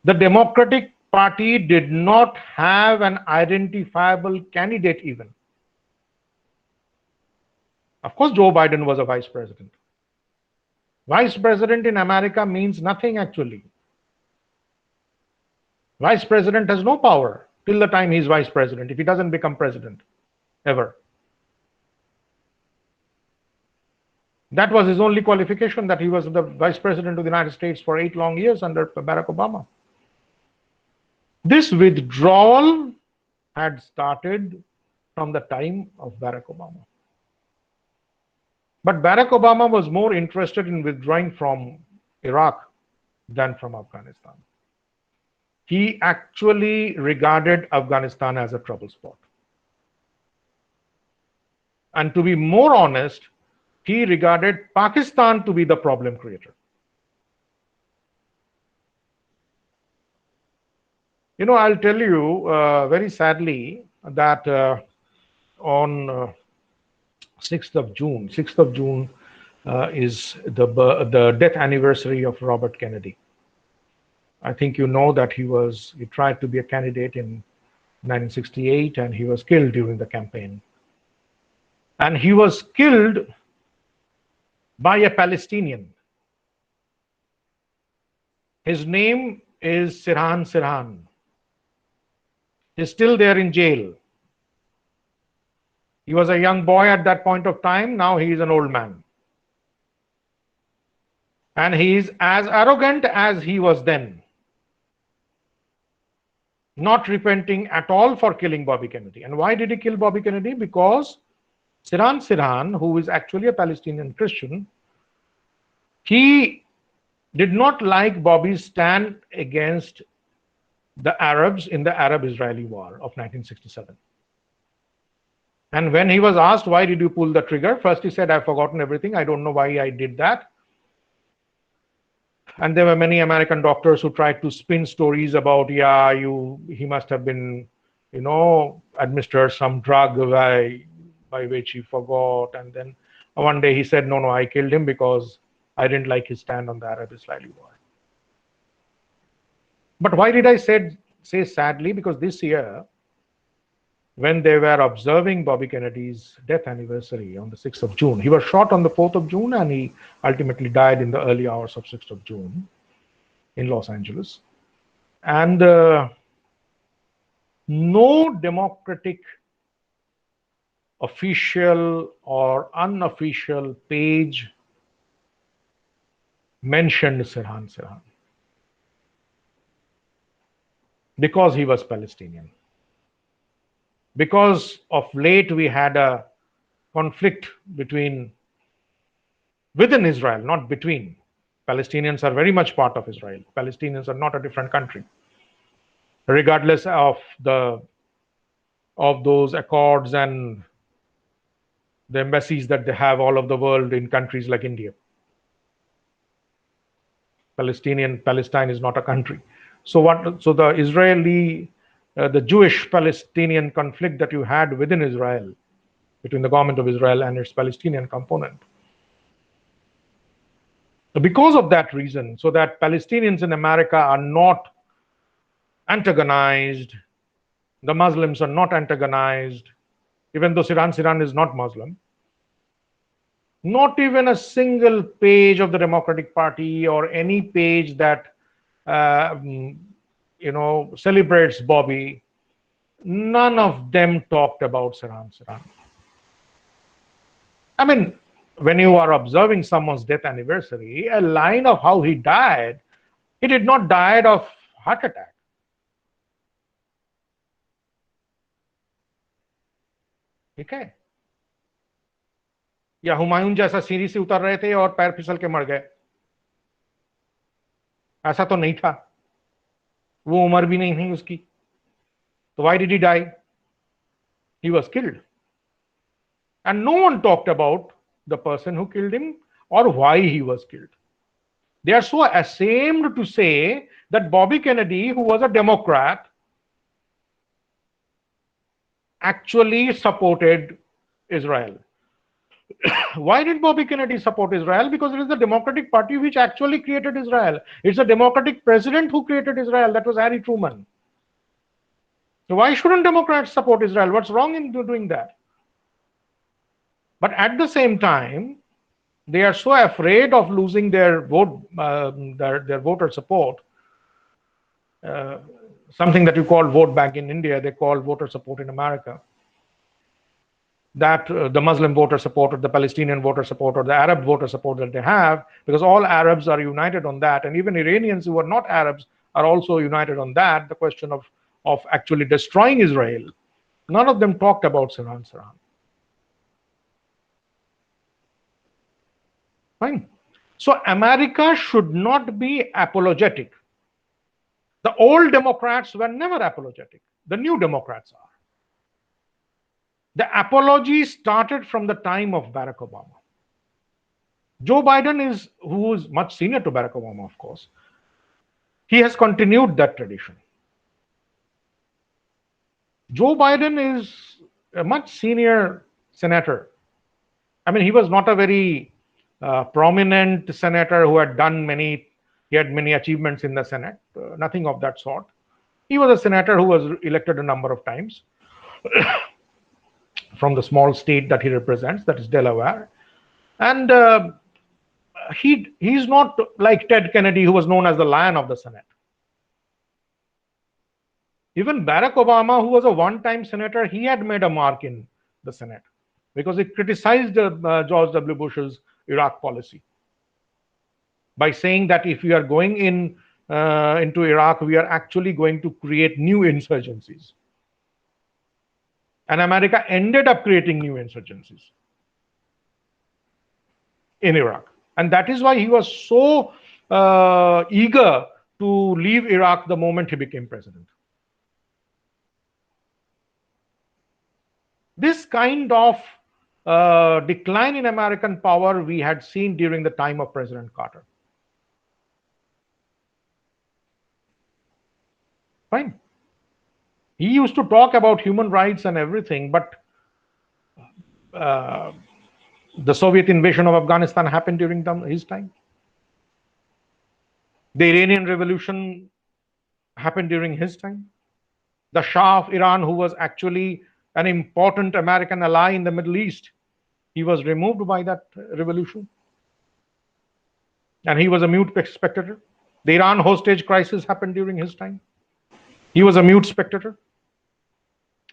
the Democratic Party did not have an identifiable candidate even. Of course, Joe Biden was a vice president. Vice president in America means nothing actually. Vice president has no power till the time he's vice president, if he doesn't become president, ever. That was his only qualification, that he was the vice president of the United States for 8 long years under Barack Obama. This withdrawal had started from the time of Barack Obama. But Barack Obama was more interested in withdrawing from Iraq than from Afghanistan. He actually regarded Afghanistan as a trouble spot. And to be more honest, he regarded Pakistan to be the problem creator. I'll tell you very sadly that on 6th of June, 6th of June is the death anniversary of Robert Kennedy. I think you know that he tried to be a candidate in 1968 and he was killed during the campaign. And he was killed by a Palestinian. His name is Sirhan Sirhan. He's still there in jail. He was a young boy at that point of time. Now he is an old man. And he is as arrogant as he was then, not repenting at all for killing Bobby Kennedy. And why did he kill Bobby Kennedy? Because Sirhan Sirhan, who is actually a Palestinian Christian, he did not like Bobby's stand against the Arabs in the Arab-Israeli War of 1967. And when he was asked, why did you pull the trigger? First he said, I've forgotten everything. I don't know why I did that. And there were many American doctors who tried to spin stories about, he must have been, administered some drug by which he forgot. And then one day he said, no, I killed him because I didn't like his stand on the Arab-Israeli war. But why did I say sadly? Because this year, when they were observing Bobby Kennedy's death anniversary on the 6th of June, he was shot on the 4th of June and he ultimately died in the early hours of 6th of June in Los Angeles. And no democratic official or unofficial page mentioned Sirhan Sirhan because he was Palestinian. Because of late we had a conflict within Israel, not between. Palestinians are very much part of Israel. Palestinians are not a different country, regardless of those accords and the embassies that they have all over the world in countries like India. Palestine is not a country. So the Jewish-Palestinian conflict that you had within Israel, between the government of Israel and its Palestinian component. Because of that reason, so that Palestinians in America are not antagonized, the Muslims are not antagonized, even though Sirhan Sirhan is not Muslim. Not even a single page of the Democratic Party or any page that celebrates Bobby, none of them talked about Sirhan Sirhan. I mean, when you are observing someone's death anniversary, a line of how he died, he did not die of heart attack. ठीक है? या हुमायूं जैसा सीढ़ी से उतर रहे थे और पैर फिसल के मर गए, ऐसा तो नहीं था, वो उम्र भी नहीं थी उसकी. So why did he die? He was killed. And no one talked about the person who killed him or why he was killed. They are so ashamed to say that Bobby Kennedy, who was a Democrat, actually supported Israel. Why did Bobby Kennedy support Israel? Because it is the Democratic Party which actually created Israel. It's the Democratic president who created Israel. That was Harry Truman. So why shouldn't Democrats support Israel? What's wrong in doing that? But at the same time, they are so afraid of losing their vote, their voter support. Something that you call vote bank in India, they call voter support in America. That the Muslim voter support or the Palestinian voter support or the Arab voter support that they have, because all Arabs are united on that, and even Iranians who are not Arabs are also united on that, the question of actually destroying Israel. None of them talked about Sirhan Sirhan. Fine. So America should not be apologetic. The old Democrats were never apologetic. The new Democrats are. The apology started from the time of Barack Obama. Joe Biden who is much senior to Barack Obama, of course. He has continued that tradition. Joe Biden is a much senior senator. I mean, he was not a very prominent senator who had done many, he had many achievements in the Senate, nothing of that sort. He was a senator who was elected a number of times from the small state that he represents, that is Delaware. And he's not like Ted Kennedy, who was known as the Lion of the Senate. Even Barack Obama, who was a one-time senator, he had made a mark in the Senate because he criticized George W. Bush's Iraq policy by saying that if we are going into Iraq, we are actually going to create new insurgencies. And America ended up creating new insurgencies in Iraq. And that is why he was so eager to leave Iraq the moment he became president. This kind of decline in American power we had seen during the time of President Carter. Fine. He used to talk about human rights and everything, but the Soviet invasion of Afghanistan happened during his time. The Iranian Revolution happened during his time. The Shah of Iran, who was actually an important American ally in the Middle East, he was removed by that revolution. And he was a mute spectator. The Iran hostage crisis happened during his time. He was a mute spectator.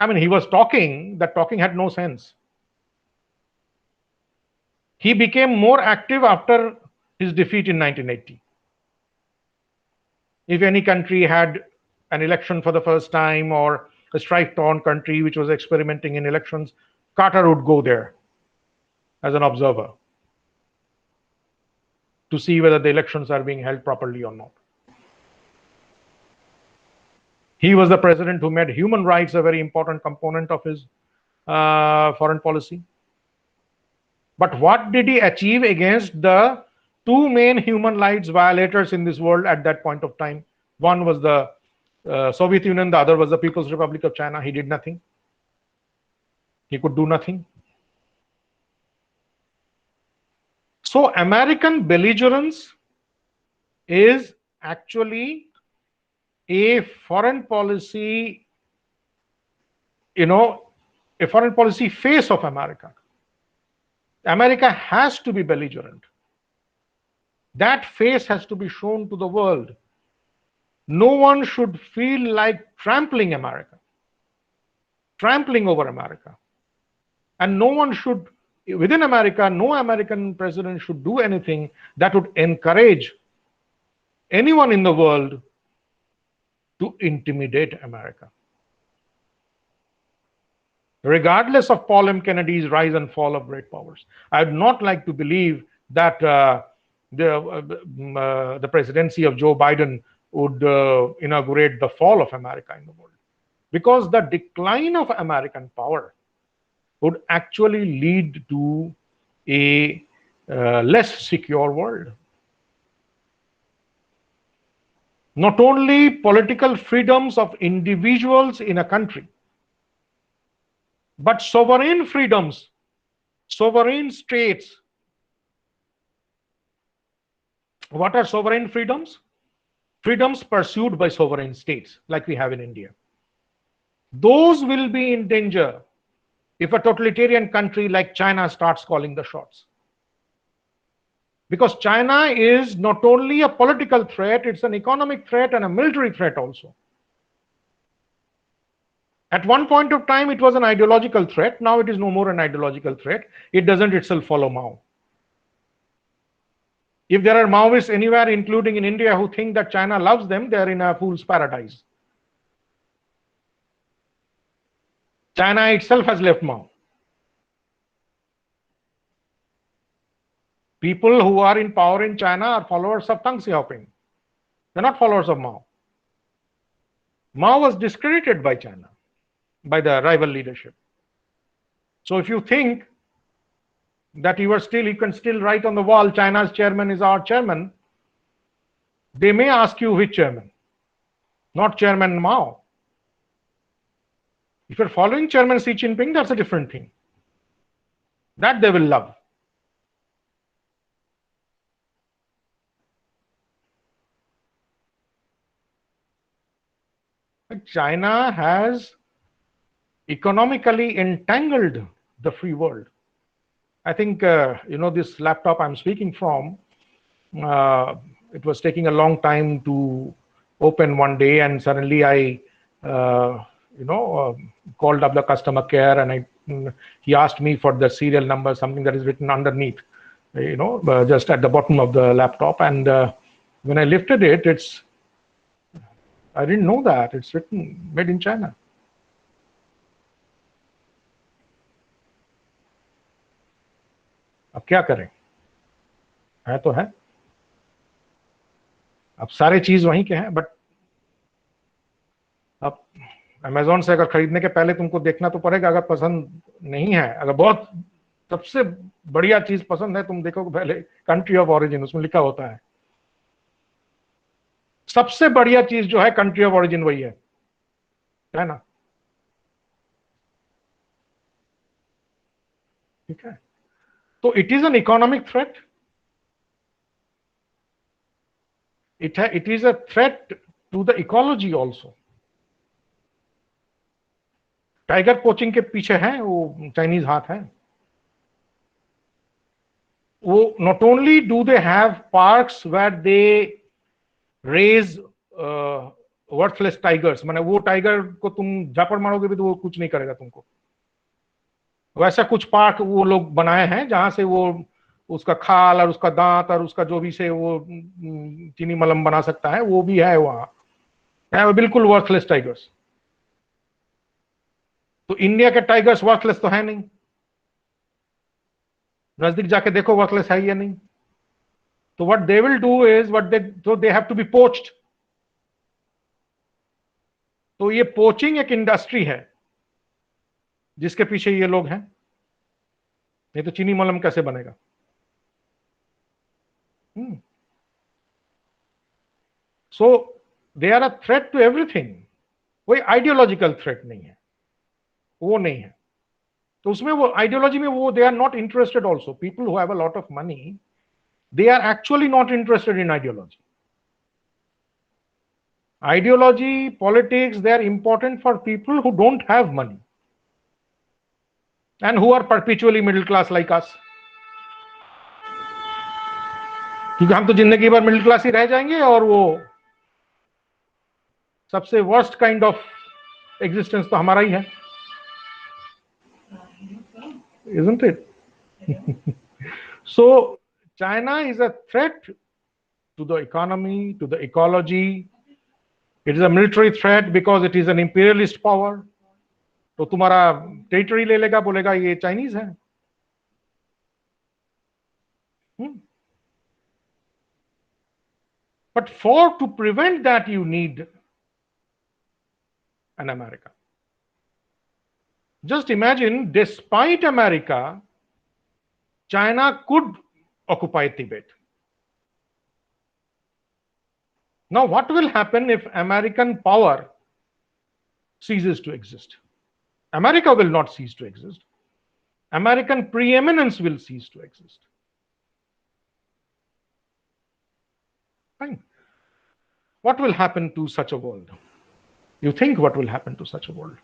I mean, he was talking, that talking had no sense. He became more active after his defeat in 1980. If any country had an election for the first time or a strife-torn country which was experimenting in elections, Carter would go there as an observer to see whether the elections are being held properly or not. He was the president who made human rights a very important component of his foreign policy. But what did he achieve against the two main human rights violators in this world at that point of time? One was the Soviet Union, the other was the People's Republic of China. He did nothing. He could do nothing. So American belligerence is actually a foreign policy, a foreign policy face of America. America has to be belligerent. That face has to be shown to the world. No one should feel like trampling America, trampling over America. And no one should, within America, no American president should do anything that would encourage anyone in the world to intimidate America. Regardless of Paul M. Kennedy's rise and fall of great powers, I would not like to believe that the presidency of Joe Biden would inaugurate the fall of America in the world, because the decline of American power would actually lead to a less secure world. Not only political freedoms of individuals in a country, but sovereign freedoms, sovereign states. What are sovereign freedoms? Freedoms pursued by sovereign states, like we have in India. Those will be in danger if a totalitarian country like China starts calling the shots. Because China is not only a political threat, it's an economic threat and a military threat also. At one point of time, it was an ideological threat. Now it is no more an ideological threat. It doesn't itself follow Mao. If there are Maoists anywhere, including in India, who think that China loves them, they are in a fool's paradise. China itself has left Mao. People who are in power in China are followers of Deng Xiaoping. They're not followers of Mao. Mao was discredited by China, by the rival leadership. So if you think that you can still write on the wall, China's chairman is our chairman, they may ask you which chairman, not Chairman Mao. If you're following Chairman Xi Jinping, that's a different thing. That they will love. China has economically entangled the free world. I think, this laptop I'm speaking from, it was taking a long time to open one day, and suddenly I, called up the customer care, and he asked me for the serial number, something that is written underneath, just at the bottom of the laptop. And when I lifted it, I didn't know that it's written made in China. अब क्या करें, है तो है, अब सारे चीज वहीं के हैं, बट अब अमेजोन से अगर खरीदने के पहले तुमको देखना तो पड़ेगा, अगर पसंद नहीं है, अगर बहुत सबसे बढ़िया चीज पसंद है, तुम देखोगे पहले कंट्री ऑफ ओरिजिन, उसमें लिखा होता है सबसे बढ़िया चीज जो है कंट्री ऑफ ओरिजिन वही है ना? ठीक है, तो it is an economic threat, it is a threat to the ecology also. Tiger poaching के पीछे है वो चाइनीज हाथ है. वो not only do they have parks where they raise worthless tigers, माने वो टाइगर को तुम झापड़ मारोगे भी तो वो कुछ नहीं करेगा तुमको. वैसा कुछ पार्क वो लोग बनाए हैं जहां से वो उसका खाल और उसका दांत और उसका जो भी से वो चीनी मलम बना सकता है, वो भी है वहां, है वो बिल्कुल वर्थलेस टाइगर्स. तो इंडिया के टाइगर्स वर्थलेस तो है नहीं, नजदीक जाके देखो वर्थलेस है या नहीं. तो what they will do is they have to be poached. तो ये पोचिंग एक इंडस्ट्री है जिसके पीछे ये लोग हैं, नहीं तो चीनी मलम कैसे बनेगा. So they are a threat to everything. कोई आइडियोलॉजिकल थ्रेट नहीं है, वो नहीं है. तो उसमें वो आइडियोलॉजी में वो they are not interested also. People who have a lot of money, they are actually not interested in ideology. Ideology, politics, they are important for people who don't have money and who are perpetually middle class like us. क्योंकि हम तो जिंदगी भर middle class ही रह जाएंगे और वो सबसे वर्स्ट काइंड ऑफ एग्जिस्टेंस तो हमारा ही है, isn't it? So China is a threat to the economy, to the ecology. It is a military threat because it is an imperialist power. तो तुम्हारा टेरिटरी ले लेगा, बोलेगा ये चाइनीज है. But to prevent that, you need an America. Just imagine, despite America, China could occupy Tibet. Now, what will happen if American power ceases to exist? America will not cease to exist. American preeminence will cease to exist. Fine. What will happen to such a world? You think what will happen to such a world?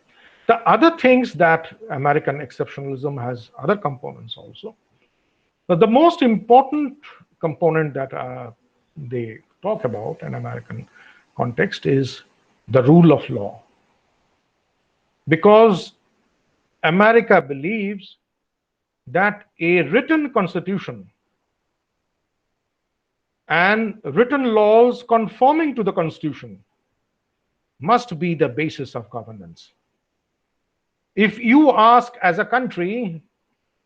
The other things that American exceptionalism has other components also. But the most important component that they talk about in American context is the rule of law. Because America believes that a written constitution and written laws conforming to the constitution must be the basis of governance. If you ask as a country,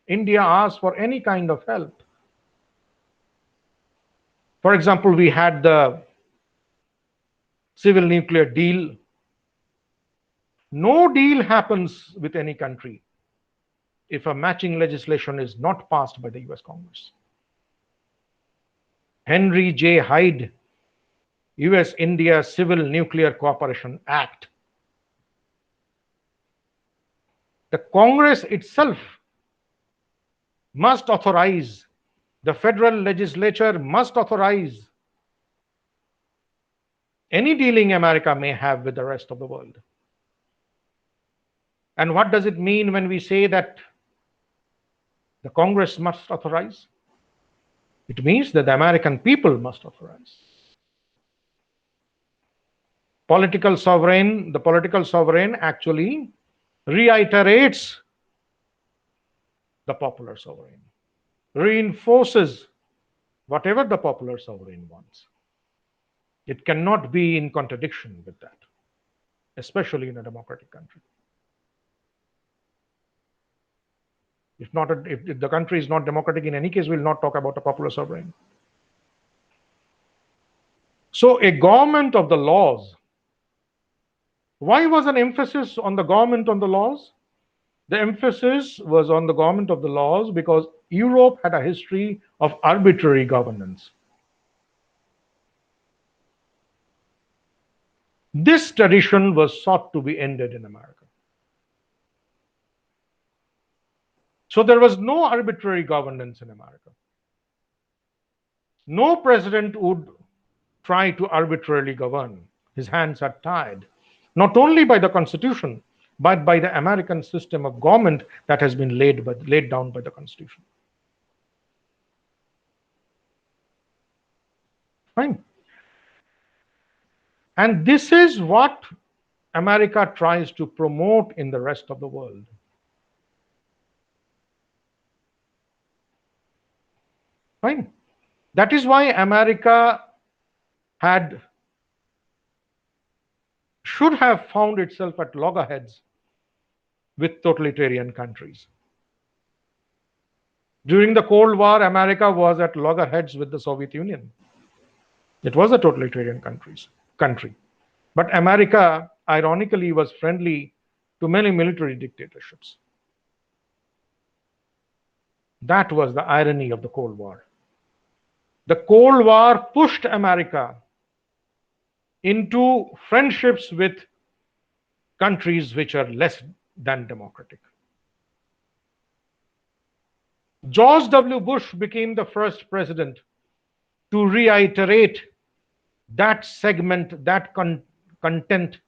India asks for any kind of help. For example, we had the civil nuclear deal. No deal happens with any country if a matching legislation is not passed by the US Congress. Henry J. Hyde, US-India Civil Nuclear Cooperation Act. The Congress itself must authorize, the federal legislature must authorize any dealing America may have with the rest of the world. And what does it mean when we say that the Congress must authorize? It means that the American people must authorize. The political sovereign actually reiterates the popular sovereign, reinforces whatever the popular sovereign wants. It cannot be in contradiction with that, especially in a democratic country. If the country is not democratic, in any case, we'll not talk about a popular sovereign. So a government of the laws. Why was an emphasis on the government on the laws? The emphasis was on the government of the laws because Europe had a history of arbitrary governance. This tradition was sought to be ended in America. So there was no arbitrary governance in America. No president would try to arbitrarily govern. His hands are tied, not only by the Constitution, but by the American system of government that has been laid down by the Constitution. Fine. And this is what America tries to promote in the rest of the world. Fine. That is why America should have found itself at loggerheads with totalitarian countries. During the Cold War, America was at loggerheads with the Soviet Union. It was a totalitarian country. But America, ironically, was friendly to many military dictatorships. That was the irony of the Cold War. The Cold War pushed America into friendships with countries which are less than democratic. George W. Bush became the first president to reiterate that segment, that content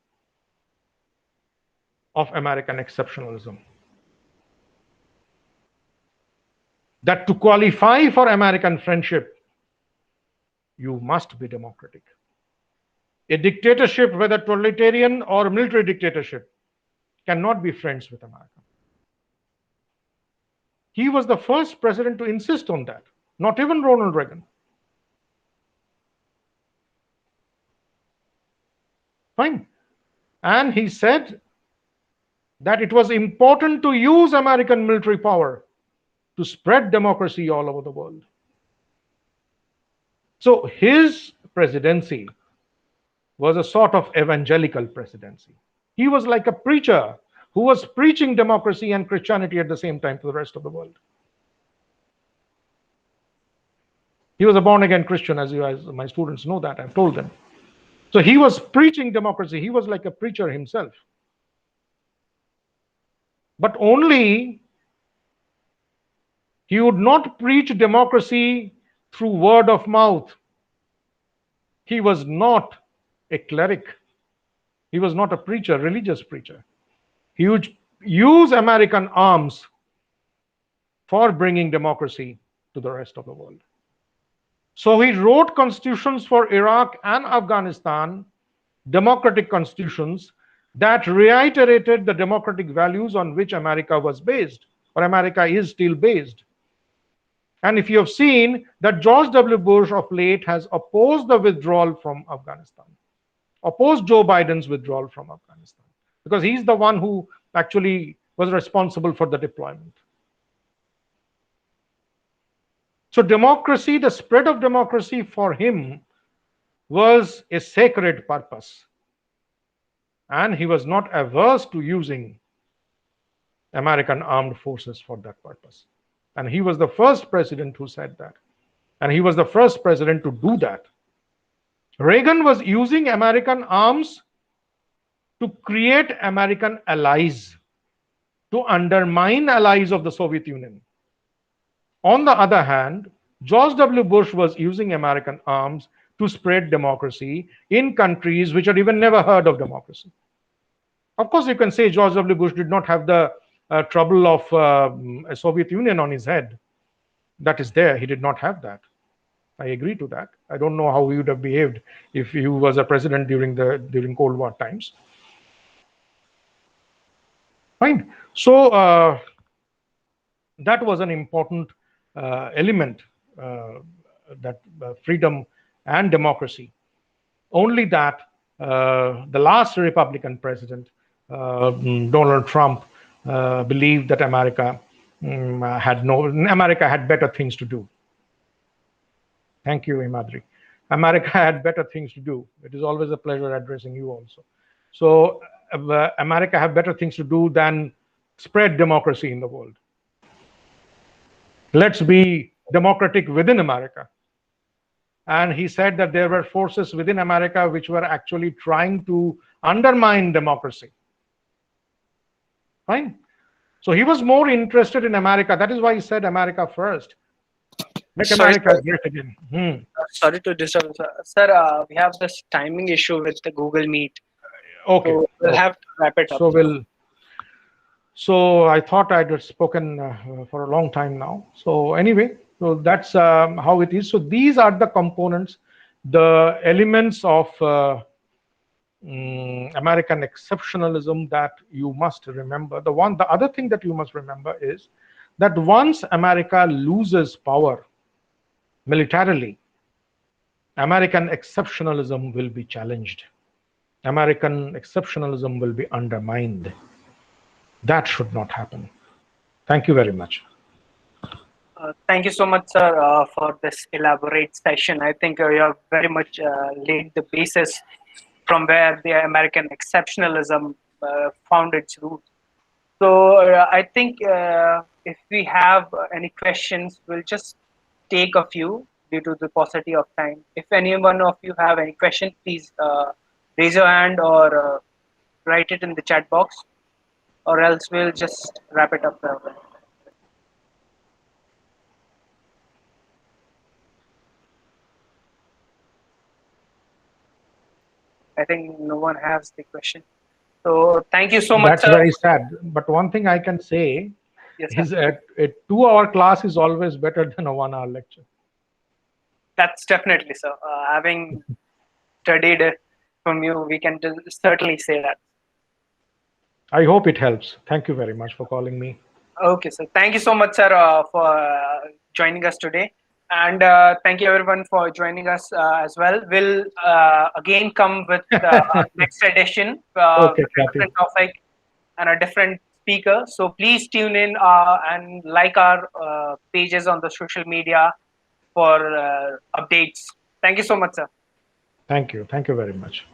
of American exceptionalism. That to qualify for American friendship, you must be democratic. A dictatorship, whether totalitarian or military dictatorship, cannot be friends with America. He was the first president to insist on that, not even Ronald Reagan. Fine. And he said that it was important to use American military power to spread democracy all over the world. So his presidency was a sort of evangelical presidency. He was like a preacher who was preaching democracy and Christianity at the same time to the rest of the world. He was a born-again Christian, as my students know that, I've told them. So he was preaching democracy. He was like a preacher himself. But only he would not preach democracy through word of mouth. He was not a cleric. He was not a preacher, religious preacher. He would use American arms for bringing democracy to the rest of the world. So he wrote constitutions for Iraq and Afghanistan, democratic constitutions that reiterated the democratic values on which America was based, or America is still based. And if you have seen that George W. Bush of late has opposed the withdrawal from Afghanistan, opposed Joe Biden's withdrawal from Afghanistan, because he's the one who actually was responsible for the deployment. So democracy, the spread of democracy for him was a sacred purpose. And he was not averse to using American armed forces for that purpose. And he was the first president who said that. And he was the first president to do that. Reagan was using American arms to create American allies to undermine allies of the Soviet Union. On the other hand, George W. Bush was using American arms to spread democracy in countries which had even never heard of democracy. Of course, you can say George W. Bush did not have the trouble of a Soviet Union on his head. That is there. He did not have that. I agree to that. I don't know how he would have behaved if he was a president during Cold War times. Fine. So that was an important element, that freedom and democracy. Only that the last Republican president, Donald Trump, believed that America had better things to do. Thank you, Imadri. America had better things to do. It is always a pleasure addressing you also. So America have better things to do than spread democracy in the world. Let's be democratic within America. And he said that there were forces within America which were actually trying to undermine democracy. Fine. So he was more interested in America. That is why he said America first. Make America great again. Sorry to disturb, sir. We have this timing issue with the Google Meet. Okay. So we'll have to wrap it up. So I thought I'd spoken for a long time now. So anyway, so that's how it is. So these are the components, the elements of American exceptionalism that you must remember. The other thing that you must remember is that once America loses power militarily, American exceptionalism will be challenged. American exceptionalism will be undermined. That should not happen. Thank you very much. Thank you so much, sir, for this elaborate session. I think you have very much laid the basis from where the American exceptionalism found its root. So I think if we have any questions, we'll just take a few due to the paucity of time. If any one of you have any question, please raise your hand or write it in the chat box, or else we'll just wrap it up. I think no one has the question. So thank you so much. That's very sad. But one thing I can say is a 2-hour class is always better than a 1-hour lecture. That's definitely so. Having studied from you, we can certainly say that. I hope it helps. Thank you very much for calling me. Okay, sir. Thank you so much, sir, for joining us today. And thank you everyone for joining us as well. We'll again come with next edition, Okay, with a different topic and a different speaker. So please tune in and like our pages on the social media for updates. Thank you so much, sir. Thank you. Thank you very much.